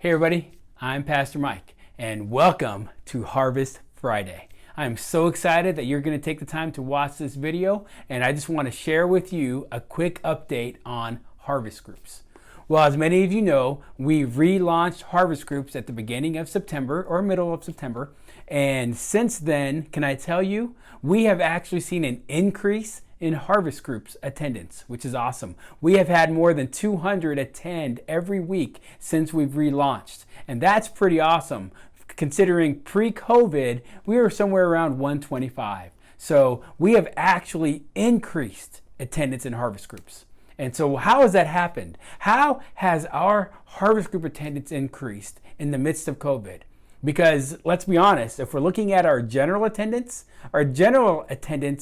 Hey everybody, I'm Pastor Mike, and welcome to Harvest Friday. I'm so excited that you're going to take the time to watch this video, and I just want to share with you a quick update on Harvest Groups. Well, as many of you know, we relaunched Harvest Groups at the beginning of September or middle of September, and since then, can I tell you, we have actually seen an increase in Harvest Groups attendance, which is awesome. We have had more than 200 attend every week since we've relaunched, and that's pretty awesome. Considering pre-COVID, we were somewhere around 125. So we have actually increased attendance in Harvest Groups. And so how has that happened? How has our Harvest Group attendance increased in the midst of COVID? Because let's be honest, if we're looking at our general attendance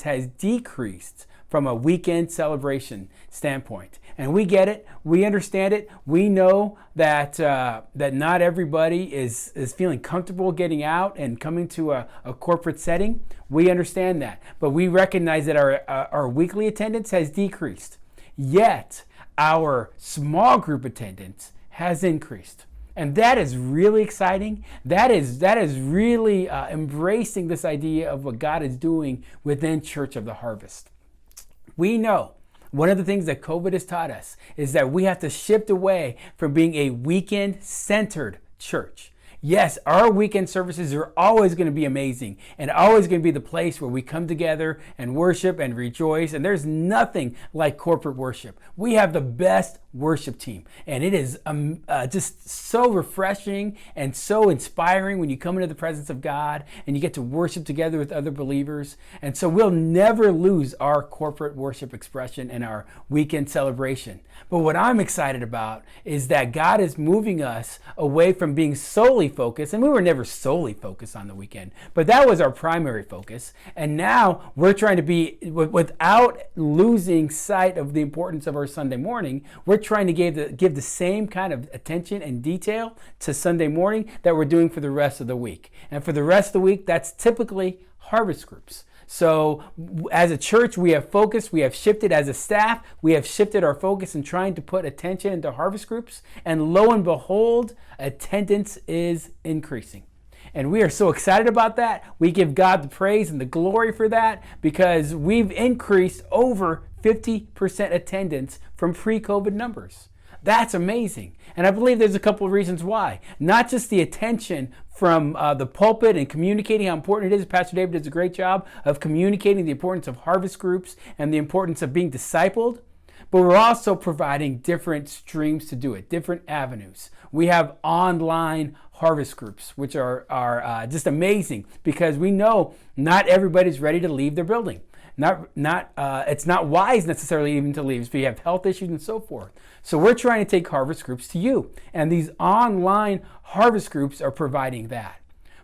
has decreased from a weekend celebration standpoint. And we get it, we understand it, we know that that not everybody is feeling comfortable getting out and coming to a corporate setting. We understand that, but we recognize that our weekly attendance has decreased. Yet, our small group attendance has increased. And that is really exciting. That is really embracing this idea of what God is doing within Church of the Harvest. We know one of the things that COVID has taught us is that we have to shift away from being a weekend-centered church. Yes, our weekend services are always going to be amazing and always going to be the place where we come together and worship and rejoice. And there's nothing like corporate worship. We have the best worship team, and it is just so refreshing and so inspiring when you come into the presence of God and you get to worship together with other believers. And so we'll never lose our corporate worship expression and our weekend celebration. But what I'm excited about is that God is moving us away from being solely focused, and we were never solely focused on the weekend, but that was our primary focus. And now we're trying to be, without losing sight of the importance of our Sunday morning, we're trying to give the same kind of attention and detail to Sunday morning that we're doing for the rest of the week. And for the rest of the week, that's typically Harvest Groups. So as a church, we have focused, we have shifted as a staff, we have shifted our focus in trying to put attention into Harvest Groups, and lo and behold, attendance is increasing. And we are so excited about that. We give God the praise and the glory for that because we've increased over 50% attendance from pre-COVID numbers. That's amazing. And I believe there's a couple of reasons why. Not just the attention from the pulpit and communicating how important it is. Pastor David does a great job of communicating the importance of Harvest Groups and the importance of being discipled. But we're also providing different streams to do it, different avenues. We have online Harvest Groups, which are just amazing because we know not everybody's ready to leave their building. It's not wise necessarily even to leave if you have health issues and so forth. So we're trying to take Harvest Groups to you, and these online Harvest Groups are providing that.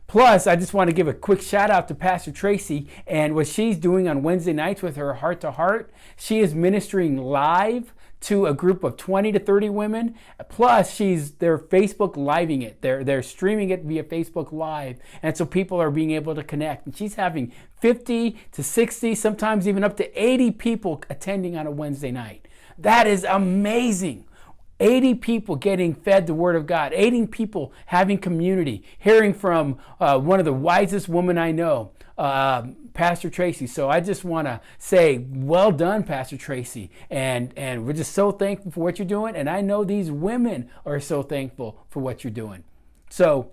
Plus, I just want to give a quick shout out to Pastor Tracy and what she's doing on Wednesday nights with her Heart to Heart. She is ministering live to a group of 20 to 30 women. Plus, they're Facebook living it. They're streaming it via Facebook Live. And so people are being able to connect. And she's having 50 to 60, sometimes even up to 80 people attending on a Wednesday night. That is amazing. 80 people getting fed the Word of God, 80 people having community, hearing from one of the wisest women I know, Pastor Tracy. So I just want to say, well done, Pastor Tracy. And we're just so thankful for what you're doing. And I know these women are so thankful for what you're doing. So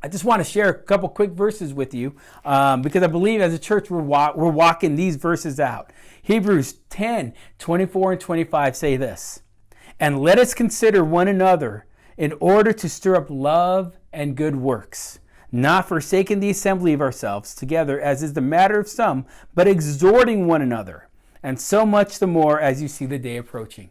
I just want to share a couple quick verses with you because I believe as a church we're walking these verses out. Hebrews 10:24 and 25 say this. And let us consider one another in order to stir up love and good works, not forsaking the assembly of ourselves together, as is the matter of some, but exhorting one another, and so much the more as you see the day approaching.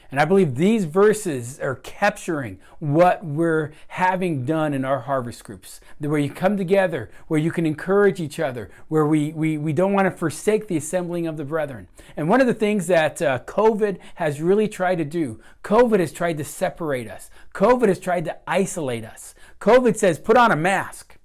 And I believe these verses are capturing what we're having done in our Harvest Groups, where you come together, where you can encourage each other, where we don't want to forsake the assembling of the brethren. And one of the things that COVID has really tried to do, COVID has tried to separate us. COVID has tried to isolate us. COVID says, put on a mask.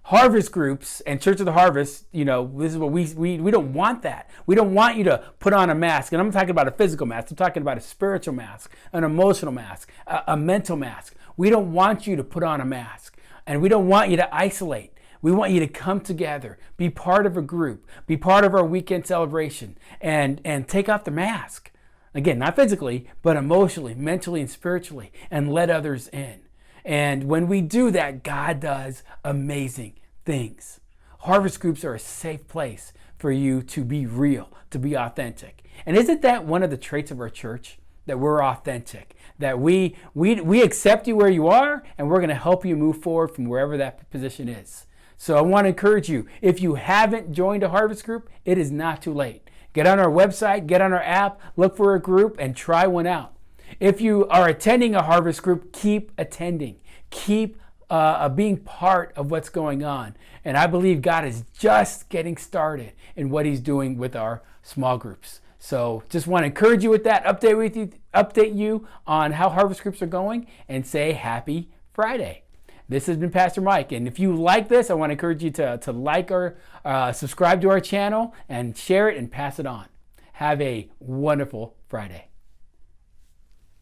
Harvest Groups and Church of the Harvest, this is what we don't want that. We don't want you to put on a mask. And I'm talking about a physical mask. I'm talking about a spiritual mask, an emotional mask, a mental mask. We don't want you to put on a mask, and we don't want you to isolate. We want you to come together, be part of a group, be part of our weekend celebration, and take off the mask. Again, not physically, but emotionally, mentally, and spiritually, and let others in. And when we do that, God does amazing things. Harvest groups are a safe place for you to be real, to be authentic. And isn't that one of the traits of our church? That we're authentic, that we accept you where you are, and we're going to help you move forward from wherever that position is. So I want to encourage you, if you haven't joined a Harvest group, it is not too late. Get on our website, get on our app, look for a group, and try one out. If you are attending a Harvest group, keep attending. Keep being part of what's going on. And I believe God is just getting started in what He's doing with our small groups. So just want to encourage you with that, update you on how Harvest groups are going, and say Happy Friday. This has been Pastor Mike, and if you like this, I want to encourage you to like or subscribe to our channel and share it and pass it on. Have a wonderful Friday.